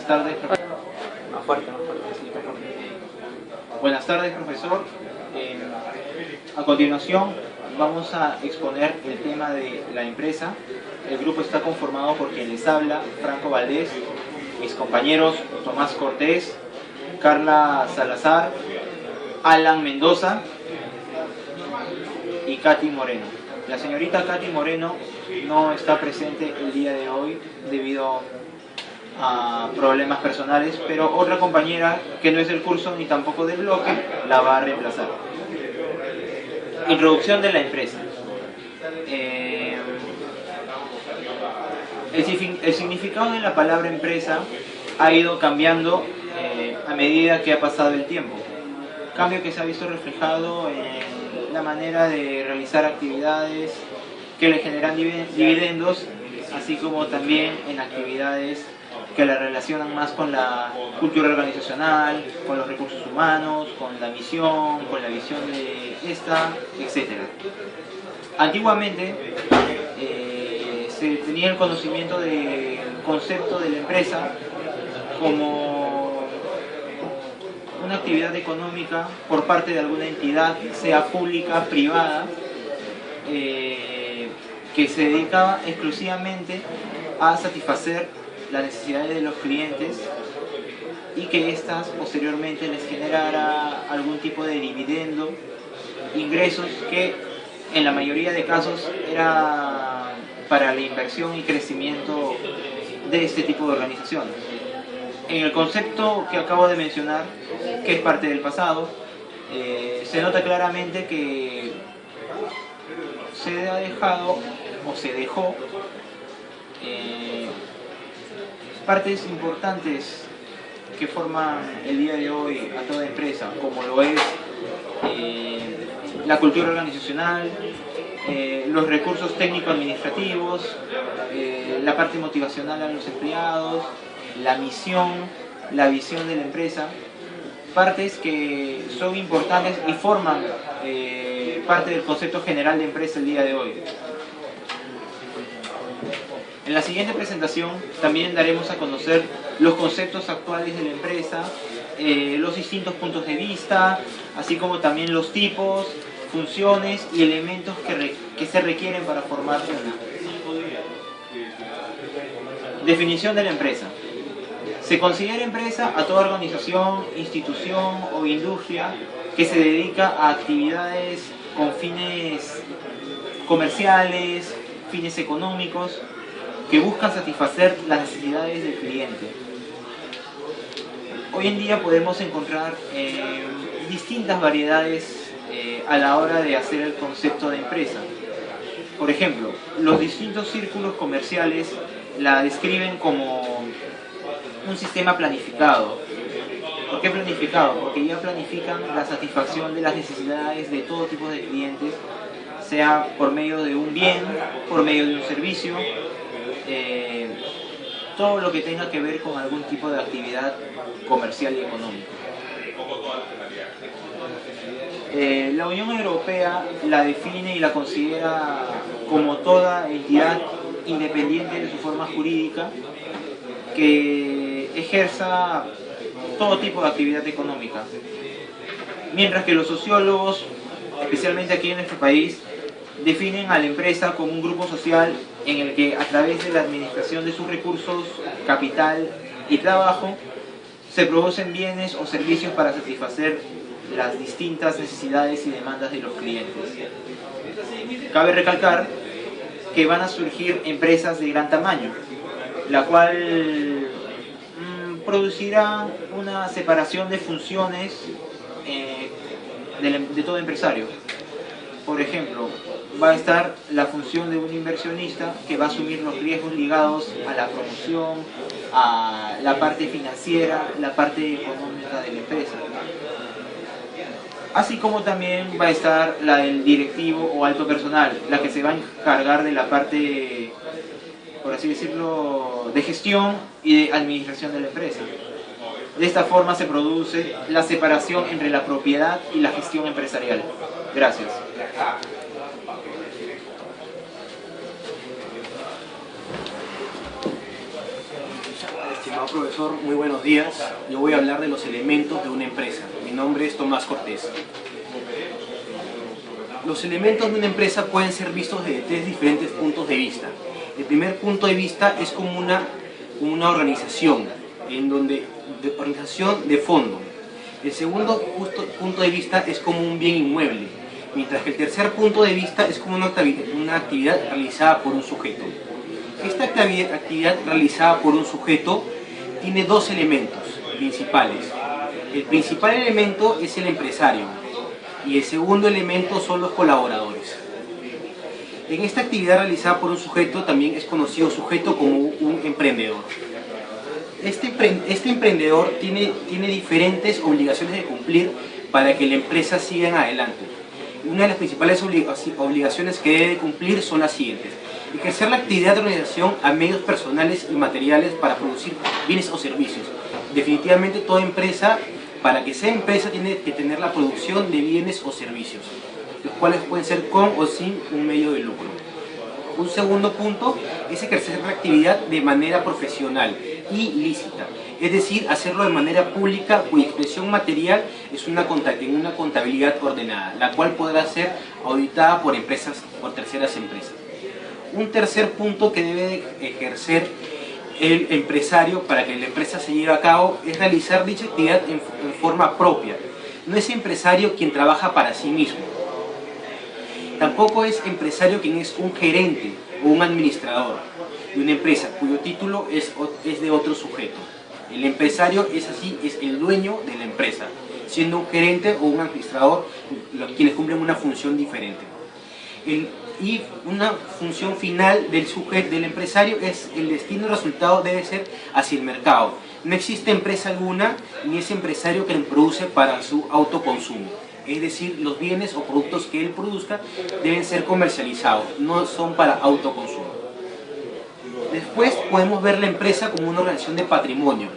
Buenas tardes, profesor. Más fuerte, sí, más fuerte. Buenas tardes, profesor. A continuación vamos a exponer el tema de la empresa. El grupo está conformado por quien les habla, Franco Valdés, mis compañeros Tomás Cortés, Carla Salazar, Alan Mendoza y Katy Moreno. La señorita Katy Moreno no está presente el día de hoy debido a problemas personales, pero otra compañera que no es del curso ni tampoco del bloque la va a reemplazar. Introducción de la empresa. El significado de la palabra empresa ha ido cambiando a medida que ha pasado el tiempo. Cambio que se ha visto reflejado en la manera de realizar actividades que le generan dividendos, así como también en actividades que la relacionan más con la cultura organizacional, con los recursos humanos, con la misión, con la visión de esta, etc. Antiguamente se tenía el conocimiento del concepto de la empresa como una actividad económica por parte de alguna entidad, sea pública, privada, que se dedicaba exclusivamente a satisfacer las necesidades de los clientes y que éstas posteriormente les generara algún tipo de dividendo, ingresos que en la mayoría de casos era para la inversión y crecimiento de este tipo de organizaciones. En el concepto que acabo de mencionar, que es parte del pasado, se nota claramente que se ha dejado o se dejó partes importantes que forman el día de hoy a toda empresa, como lo es la cultura organizacional, los recursos técnico-administrativos, la parte motivacional a los empleados, la misión, la visión de la empresa, partes que son importantes y forman parte del concepto general de empresa el día de hoy. En la siguiente presentación también daremos a conocer los conceptos actuales de la empresa, los distintos puntos de vista, así como también los tipos, funciones y elementos que se requieren para formar una. Definición de la empresa. Se considera empresa a toda organización, institución o industria que se dedica a actividades con fines comerciales, fines económicos, que buscan satisfacer las necesidades del cliente. Hoy en día podemos encontrar distintas variedades a la hora de hacer el concepto de empresa. Por ejemplo, los distintos círculos comerciales la describen como un sistema planificado. ¿Por qué planificado? Porque ya planifican la satisfacción de las necesidades de todo tipo de clientes, sea por medio de un bien, por medio de un servicio, todo lo que tenga que ver con algún tipo de actividad comercial y económica. La Unión Europea la define y la considera como toda entidad independiente de su forma jurídica que ejerza todo tipo de actividad económica, mientras que los sociólogos, especialmente aquí en nuestro país, definen a la empresa como un grupo social en el que a través de la administración de sus recursos, capital y trabajo se producen bienes o servicios para satisfacer las distintas necesidades y demandas de los clientes. Cabe recalcar que van a surgir empresas de gran tamaño, la cual producirá una separación de funciones de todo empresario. Por ejemplo, va a estar la función de un inversionista que va a asumir los riesgos ligados a la promoción, a la parte financiera, la parte económica de la empresa. Así como también va a estar la del directivo o alto personal, la que se va a encargar de la parte, por así decirlo, de gestión y de administración de la empresa. De esta forma se produce la separación entre la propiedad y la gestión empresarial. Gracias. Estimado profesor, muy buenos días. Yo voy a hablar de los elementos de una empresa. Mi nombre es Tomás Cortés. Los elementos de una empresa pueden ser vistos desde tres diferentes puntos de vista. El primer punto de vista es como una organización, organización de fondo. El segundo punto de vista es como un bien inmueble, mientras que el tercer punto de vista es como una actividad realizada por un sujeto. Esta actividad realizada por un sujeto tiene dos elementos principales. El principal elemento es el empresario y el segundo elemento son los colaboradores. En esta actividad realizada por un sujeto también es conocido sujeto como un emprendedor. Este emprendedor tiene diferentes obligaciones de cumplir para que la empresa siga adelante. Una de las principales obligaciones que debe cumplir son las siguientes: ejercer la actividad de organización a medios personales y materiales para producir bienes o servicios. Definitivamente toda empresa, para que sea empresa, tiene que tener la producción de bienes o servicios, los cuales pueden ser con o sin un medio de lucro. Un segundo punto es ejercer la actividad de manera profesional y lícita, es decir, hacerlo de manera pública cuya expresión material es en una contabilidad ordenada, la cual podrá ser auditada por terceras empresas. Un tercer punto que debe ejercer el empresario para que la empresa se lleve a cabo es realizar dicha actividad en forma propia. No es empresario quien trabaja para sí mismo. Tampoco es empresario quien es un gerente o un administrador de una empresa cuyo título es de otro sujeto. El empresario es el dueño de la empresa, siendo un gerente o un administrador quienes cumplen una función diferente. Y una función final del empresario es el destino y resultado debe ser hacia el mercado. No existe empresa alguna ni es empresario que produce para su autoconsumo. Es decir, los bienes o productos que él produzca deben ser comercializados, no son para autoconsumo. Después podemos ver la empresa como una organización de patrimonio.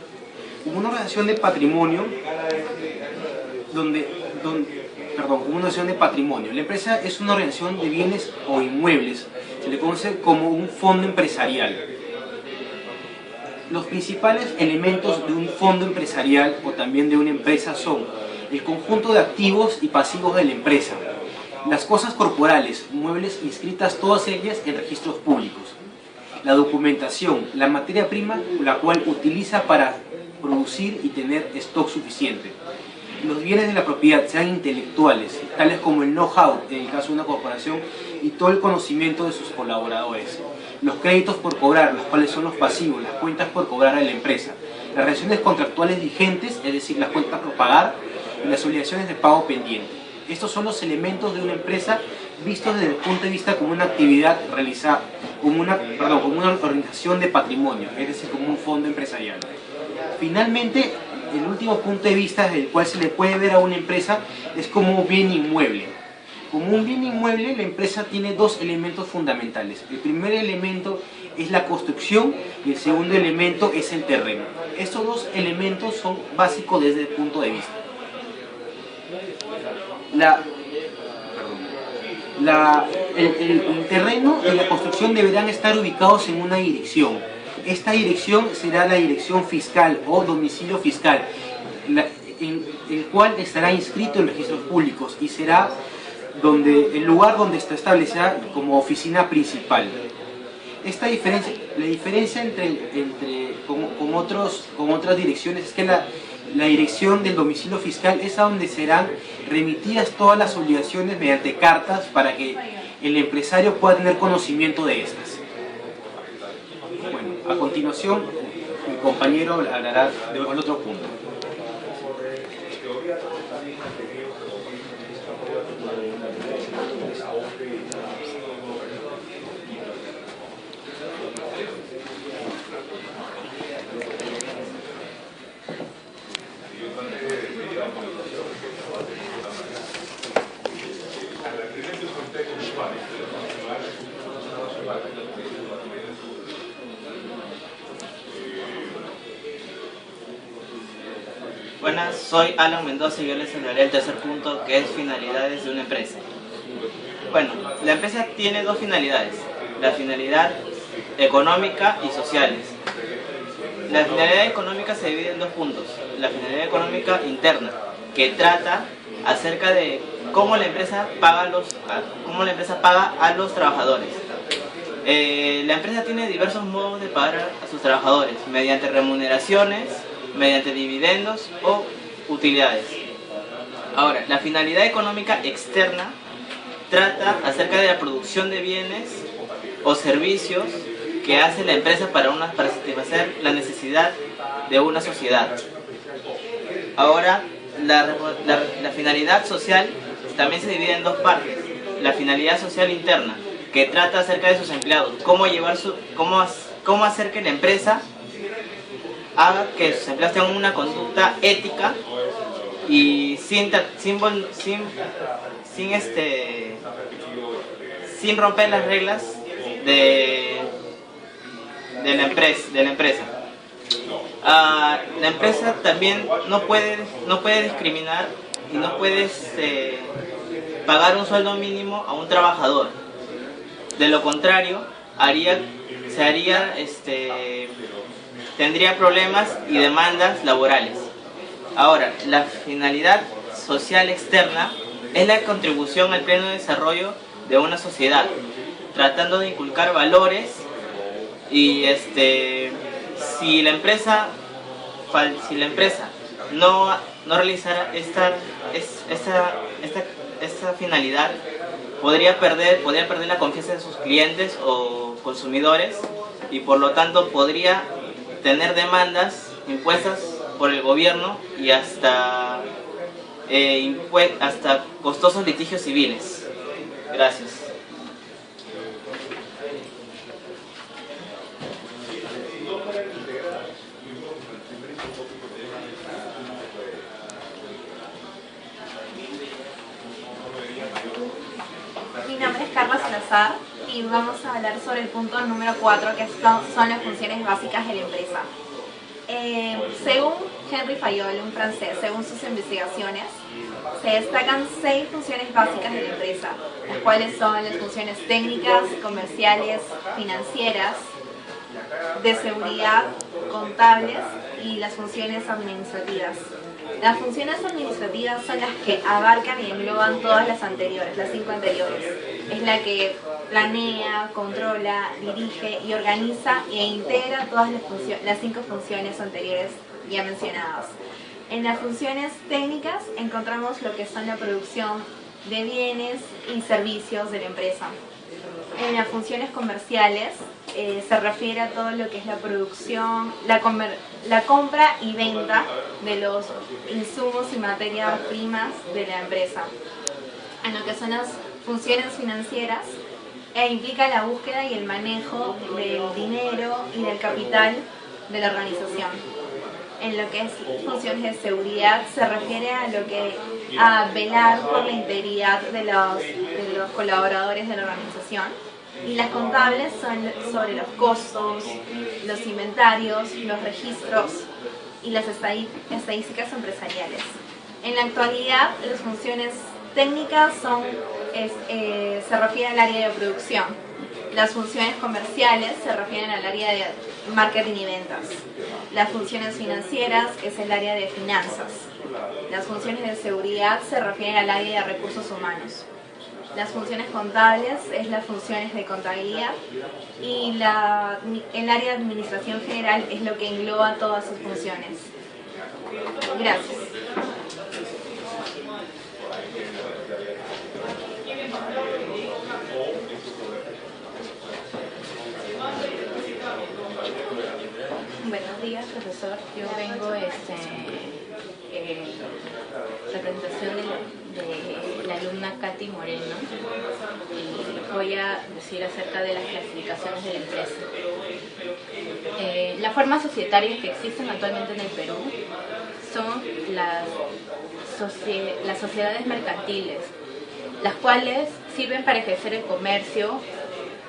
Como una organización de patrimonio como una organización de patrimonio. La empresa es una organización de bienes o inmuebles. Se le conoce como un fondo empresarial. Los principales elementos de un fondo empresarial o también de una empresa son el conjunto de activos y pasivos de la empresa, las cosas corporales, muebles inscritas todas ellas en registros públicos, la documentación, la materia prima la cual utiliza para producir y tener stock suficiente, los bienes de la propiedad, sean intelectuales, tales como el know-how en el caso de una corporación y todo el conocimiento de sus colaboradores, los créditos por cobrar, los cuales son los pasivos, las cuentas por cobrar a la empresa, las relaciones contractuales vigentes, es decir, las cuentas por pagar, y las obligaciones de pago pendiente. Estos son los elementos de una empresa vistos desde el punto de vista como una actividad realizada, como una organización de patrimonio, es decir, como un fondo empresarial. Finalmente, el último punto de vista desde el cual se le puede ver a una empresa es como un bien inmueble. Como un bien inmueble, la empresa tiene dos elementos fundamentales. El primer elemento es la construcción y el segundo elemento es el terreno. Estos dos elementos son básicos desde el punto de vista. El terreno y la construcción deberán estar ubicados en una dirección. Esta dirección será la dirección fiscal o domicilio fiscal, el cual estará inscrito en registros públicos y será el lugar donde está establecida como oficina principal. La diferencia con otras direcciones es que la dirección del domicilio fiscal es a donde serán remitidas todas las obligaciones mediante cartas para que el empresario pueda tener conocimiento de estas. Bueno, a continuación mi compañero hablará del otro punto. Buenas, soy Alan Mendoza y yo les hablaré el tercer punto, que es finalidades de una empresa. Bueno, la empresa tiene dos finalidades, la finalidad económica y sociales. La finalidad económica se divide en dos puntos. La finalidad económica interna, que trata acerca de cómo la empresa paga a los trabajadores. La empresa tiene diversos modos de pagar a sus trabajadores, mediante remuneraciones, mediante dividendos o utilidades. Ahora, la finalidad económica externa trata acerca de la producción de bienes o servicios que hace la empresa para satisfacer la necesidad de una sociedad. Ahora, la finalidad social también se divide en dos partes. La finalidad social interna, que trata acerca de sus empleados, cómo hacer que la empresa haga que sus empleados tengan una conducta ética y sin romper las reglas de la empresa. La empresa también no puede discriminar y no puede pagar un sueldo mínimo a un trabajador. De lo contrario, tendría problemas y demandas laborales. Ahora, la finalidad social externa es la contribución al pleno desarrollo de una sociedad, tratando de inculcar valores y si la empresa no realizara esta finalidad, podría perder la confianza de sus clientes o consumidores y por lo tanto podría tener demandas impuestas por el gobierno y hasta costosos litigios civiles. Gracias. Mi nombre es Carla Salazar y vamos a hablar sobre el punto número 4, que son las funciones básicas de la empresa. Según Henri Fayol, un francés, según sus investigaciones, se destacan 6 funciones básicas de la empresa, las cuales son las funciones técnicas, comerciales, financieras, de seguridad, contables y las funciones administrativas. Las funciones administrativas son las que abarcan y engloban todas las anteriores, las 5 anteriores. Es la que planea, controla, dirige y organiza e integra todas las 5 funciones anteriores ya mencionadas. En las funciones técnicas encontramos lo que son la producción de bienes y servicios de la empresa. En las funciones comerciales se refiere a todo lo que es la producción, la compra y venta de los insumos y materias primas de la empresa. En lo que son las funciones financieras, implica la búsqueda y el manejo del dinero y del capital de la organización. En lo que es funciones de seguridad, se refiere a velar por la integridad de los colaboradores de la organización. Y las contables son sobre los costos, los inventarios, los registros y las estadísticas empresariales. En la actualidad, las funciones técnicas se refieren al área de producción. Las funciones comerciales se refieren al área de marketing y ventas. Las funciones financieras es el área de finanzas. Las funciones de seguridad se refieren al área de recursos humanos. Las funciones contables es las funciones de contabilidad y el área de administración general es lo que engloba todas sus funciones. Gracias. Buenos días, profesor. Yo vengo en representación de la alumna Katy Moreno y voy a decir acerca de las clasificaciones de la empresa. Las formas societarias que existen actualmente en el Perú son las sociedades mercantiles, las cuales sirven para ejercer el comercio,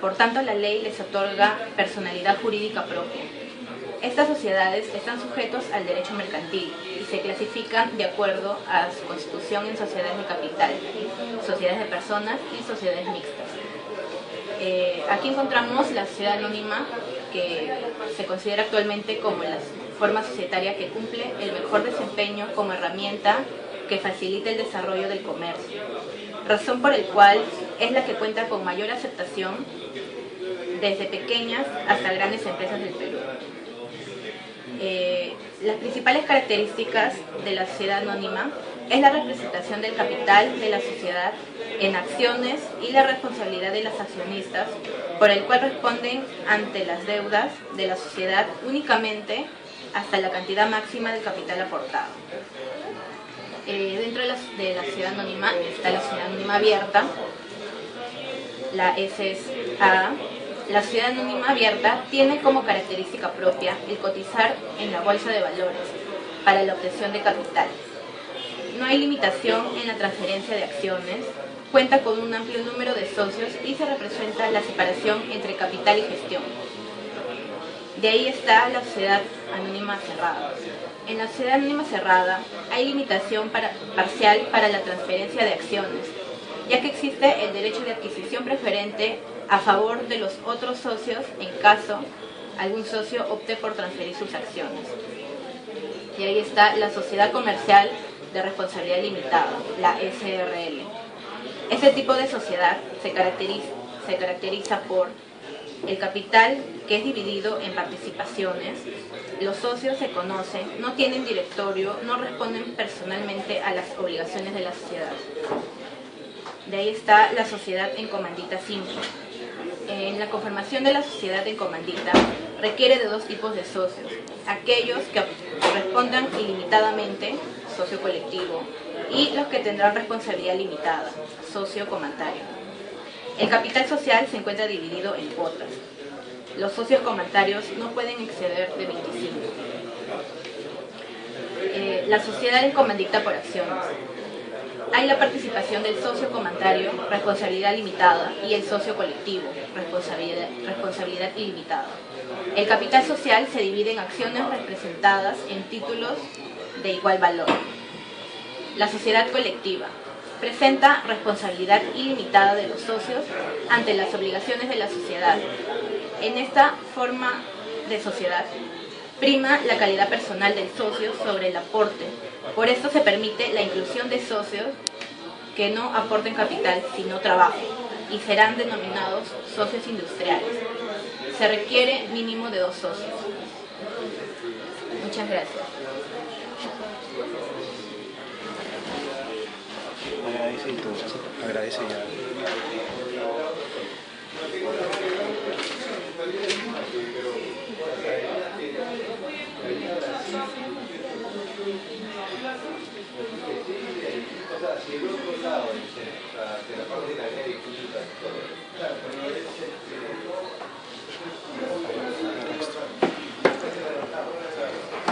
por tanto la ley les otorga personalidad jurídica propia. Estas sociedades están sujetos al derecho mercantil y se clasifican de acuerdo a su constitución en sociedades de capital, sociedades de personas y sociedades mixtas. Aquí encontramos la sociedad anónima que se considera actualmente como la forma societaria que cumple el mejor desempeño como herramienta que facilita el desarrollo del comercio, razón por el cual es la que cuenta con mayor aceptación desde pequeñas hasta grandes empresas del Perú. Las principales características de la sociedad anónima es la representación del capital de la sociedad en acciones y la responsabilidad de los accionistas, por el cual responden ante las deudas de la sociedad únicamente hasta la cantidad máxima del capital aportado. Dentro de la sociedad anónima está la sociedad anónima abierta, la SSA. La sociedad anónima abierta tiene como característica propia el cotizar en la bolsa de valores para la obtención de capital. No hay limitación en la transferencia de acciones, cuenta con un amplio número de socios y se representa la separación entre capital y gestión. De ahí está la sociedad anónima cerrada. En la sociedad anónima cerrada hay limitación parcial para la transferencia de acciones, ya que existe el derecho de adquisición preferente a favor de los otros socios en caso algún socio opte por transferir sus acciones. Y ahí está la sociedad comercial de responsabilidad limitada, la SRL. Este tipo de sociedad se caracteriza por el capital, que es dividido en participaciones. Los socios se conocen, no tienen directorio, no responden personalmente a las obligaciones de la sociedad. De ahí está la sociedad en comandita simple. En la conformación de la sociedad en comandita requiere de dos tipos de socios: aquellos que respondan ilimitadamente, socio colectivo, y los que tendrán responsabilidad limitada, socio comandario. El capital social se encuentra dividido en cuotas. Los socios comandatarios no pueden exceder de 25. La sociedad en comandita por acciones. Hay la participación del socio comandario, responsabilidad limitada, y el socio colectivo, responsabilidad ilimitada. El capital social se divide en acciones representadas en títulos de igual valor. La sociedad colectiva presenta responsabilidad ilimitada de los socios ante las obligaciones de la sociedad. En esta forma de sociedad prima la calidad personal del socio sobre el aporte. Por esto se permite la inclusión de socios que no aporten capital, sino trabajo, y serán denominados socios industriales. Se requiere mínimo de 2 socios. Muchas gracias. Agradece entonces, agradece ya. O sea, si